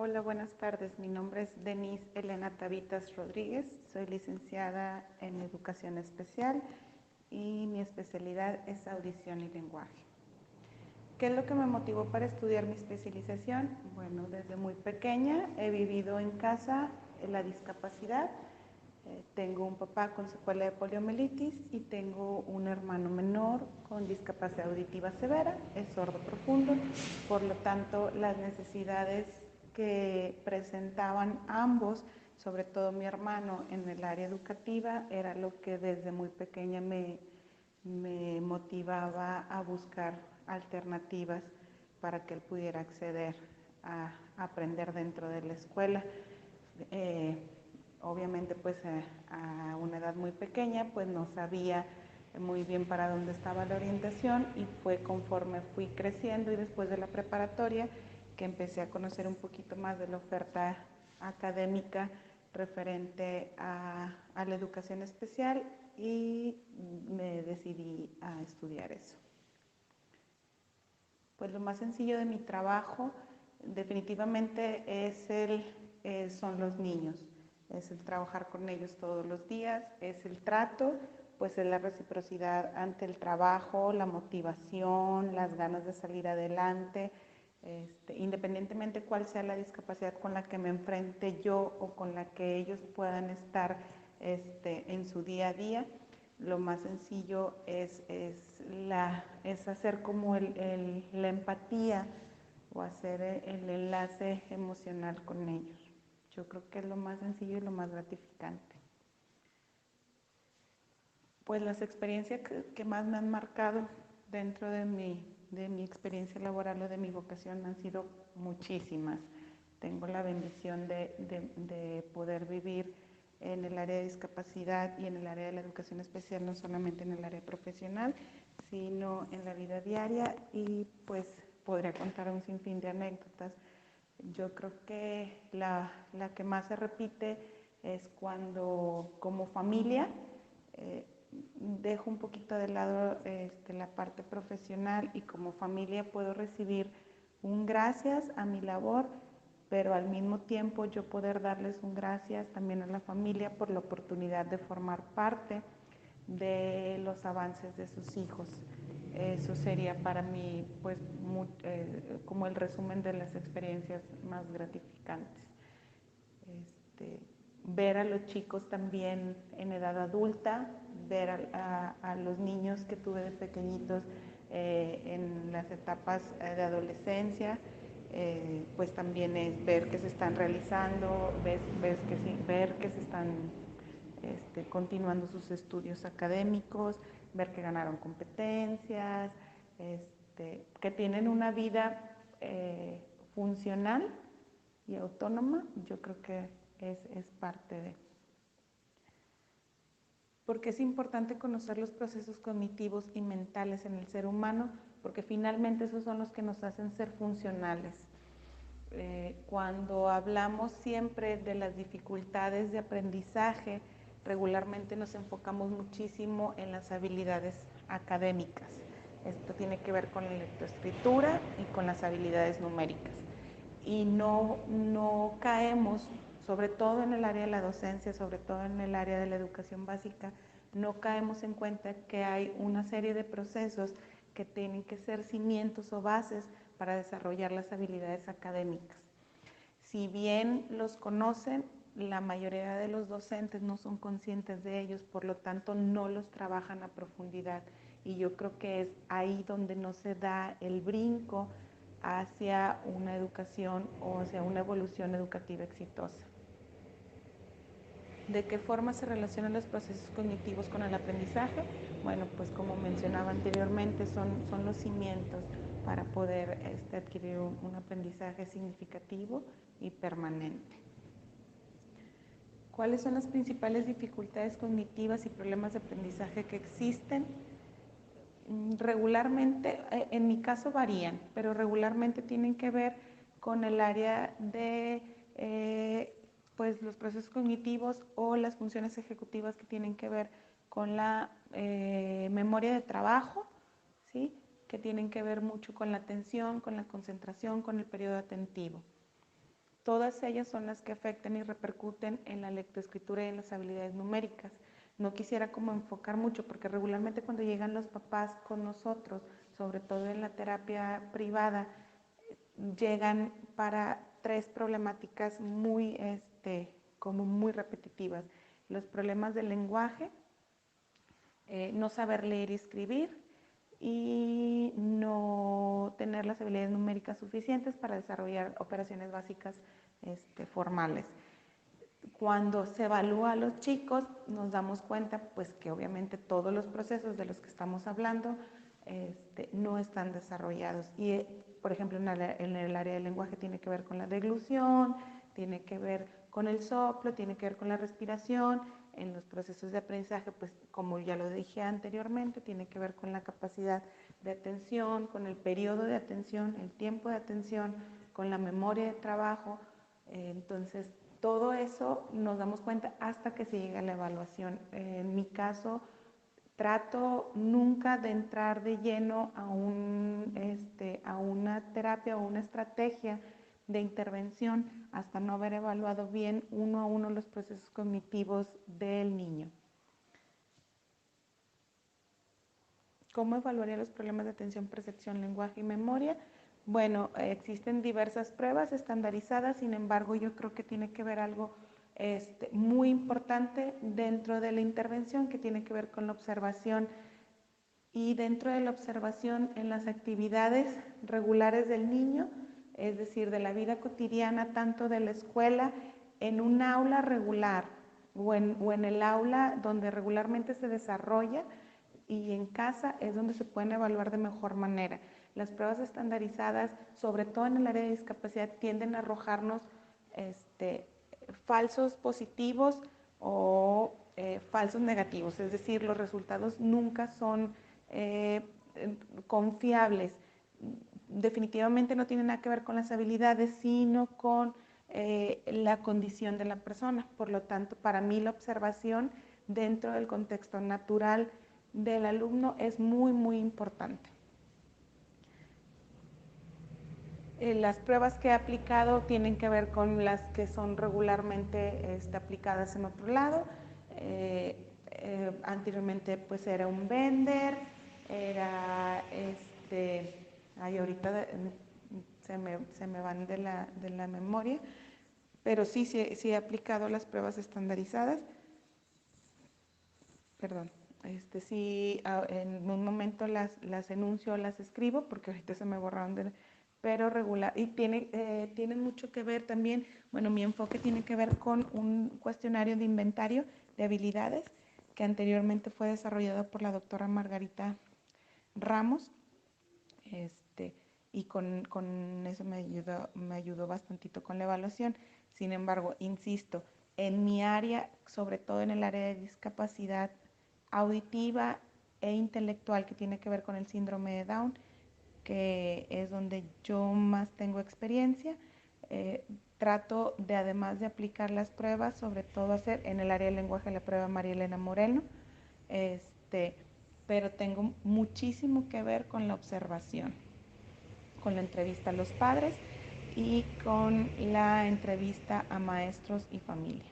Hola, buenas tardes. Mi nombre es Denise Elena Tavitas Rodríguez. Soy licenciada en Educación Especial y mi especialidad es audición y lenguaje. ¿Qué es lo que me motivó para estudiar mi especialización? Bueno, desde muy pequeña he vivido en casa la discapacidad. Tengo un papá con secuela de poliomielitis y tengo un hermano menor con discapacidad auditiva severa, es sordo profundo. Por lo tanto, las necesidades que presentaban ambos, sobre todo mi hermano en el área educativa, era lo que desde muy pequeña me motivaba a buscar alternativas para que él pudiera acceder a aprender dentro de la escuela. Obviamente pues a una edad muy pequeña pues no sabía muy bien para dónde estaba la orientación y fue conforme fui creciendo y después de la preparatoria que empecé a conocer un poquito más de la oferta académica referente a la educación especial y me decidí a estudiar eso. Pues lo más sencillo de mi trabajo definitivamente son los niños, es el trabajar con ellos todos los días, es el trato, pues es la reciprocidad ante el trabajo, la motivación, las ganas de salir adelante, independientemente cuál sea la discapacidad con la que me enfrente yo o con la que ellos puedan estar en su día a día. Lo más sencillo es hacer como la empatía o hacer el enlace emocional con ellos. Yo creo que es lo más sencillo y lo más gratificante. Pues las experiencias que más me han marcado dentro de mi experiencia laboral o de mi vocación han sido muchísimas. Tengo la bendición de poder vivir en el área de discapacidad y en el área de la educación especial, no solamente en el área profesional, sino en la vida diaria y pues podría contar un sinfín de anécdotas. Yo creo que la que más se repite es cuando como familia dejo un poquito de lado la parte profesional y como familia puedo recibir un gracias a mi labor, pero al mismo tiempo yo poder darles un gracias también a la familia por la oportunidad de formar parte de los avances de sus hijos. Eso sería para mí pues como el resumen de las experiencias más gratificantes. Ver a los chicos también en edad adulta, ver a los niños que tuve de pequeñitos en las etapas de adolescencia, pues también es ver que se están realizando, ver que se están continuando sus estudios académicos, ver que ganaron competencias, que tienen una vida funcional y autónoma. Yo creo que es parte de. Porque es importante conocer los procesos cognitivos y mentales en el ser humano, porque finalmente esos son los que nos hacen ser funcionales. Cuando hablamos siempre de las dificultades de aprendizaje, regularmente nos enfocamos muchísimo en las habilidades académicas. Esto tiene que ver con la lectoescritura y con las habilidades numéricas. Y no caemos, sobre todo en el área de la docencia, sobre todo en el área de la educación básica, no caemos en cuenta que hay una serie de procesos que tienen que ser cimientos o bases para desarrollar las habilidades académicas. Si bien los conocen, la mayoría de los docentes no son conscientes de ellos, por lo tanto no los trabajan a profundidad. Y yo creo que es ahí donde no se da el brinco hacia una educación o hacia una evolución educativa exitosa. ¿De qué forma se relacionan los procesos cognitivos con el aprendizaje? Bueno, pues como mencionaba anteriormente, son los cimientos para poder adquirir un aprendizaje significativo y permanente. ¿Cuáles son las principales dificultades cognitivas y problemas de aprendizaje que existen? Regularmente, en mi caso varían, pero regularmente tienen que ver con el área de pues los procesos cognitivos o las funciones ejecutivas que tienen que ver con la memoria de trabajo, ¿sí? Que tienen que ver mucho con la atención, con la concentración, con el periodo atentivo. todas ellas son las que afectan y repercuten en la lectoescritura y en las habilidades numéricas. No quisiera como enfocar mucho, porque regularmente cuando llegan los papás con nosotros, sobre todo en la terapia privada, llegan para 3 problemáticas como muy repetitivas. Los problemas del lenguaje, no saber leer y escribir, y no tener las habilidades numéricas suficientes para desarrollar operaciones básicas formales. Cuando se evalúa a los chicos, nos damos cuenta pues que obviamente todos los procesos de los que estamos hablando no están desarrollados. Y, por ejemplo, en el área del lenguaje tiene que ver con la deglución, tiene que ver con el soplo, tiene que ver con la respiración. En los procesos de aprendizaje, pues como ya lo dije anteriormente, tiene que ver con la capacidad de atención, con el periodo de atención, el tiempo de atención, con la memoria de trabajo. Entonces, todo eso nos damos cuenta hasta que se llega a la evaluación. En mi caso, trato nunca de entrar de lleno a una terapia o una estrategia de intervención hasta no haber evaluado bien uno a uno los procesos cognitivos del niño. ¿Cómo evaluaría los problemas de atención, percepción, lenguaje y memoria? Bueno, existen diversas pruebas estandarizadas, sin embargo, yo creo que tiene que ver algo muy importante dentro de la intervención, que tiene que ver con la observación, y dentro de la observación en las actividades regulares del niño, es decir, de la vida cotidiana, tanto de la escuela, en un aula regular o en el aula donde regularmente se desarrolla, y en casa es donde se pueden evaluar de mejor manera. Las pruebas estandarizadas, sobre todo en el área de discapacidad, tienden a arrojarnos falsos positivos o falsos negativos, es decir, los resultados nunca son confiables. Definitivamente no tiene nada que ver con las habilidades, sino con la condición de la persona. Por lo tanto, para mí la observación dentro del contexto natural del alumno es muy, muy importante. Las pruebas que he aplicado tienen que ver con las que son regularmente aplicadas en otro lado. Anteriormente pues era un Bender, era ahorita se me van de la memoria, pero sí he aplicado las pruebas estandarizadas. Perdón. Sí, en un momento las enuncio o las escribo, porque ahorita se me borraron, pero regular, y tiene mucho que ver también, bueno, mi enfoque tiene que ver con un cuestionario de inventario de habilidades que anteriormente fue desarrollado por la doctora Margarita Ramos, y con eso me ayudó bastantito con la evaluación. Sin embargo, insisto, en mi área, sobre todo en el área de discapacidad auditiva e intelectual, que tiene que ver con el síndrome de Down, que es donde yo más tengo experiencia, trato de, además de aplicar las pruebas, sobre todo hacer en el área del lenguaje la prueba María Elena Moreno, pero tengo muchísimo que ver con la observación, con la entrevista a los padres y con la entrevista a maestros y familia.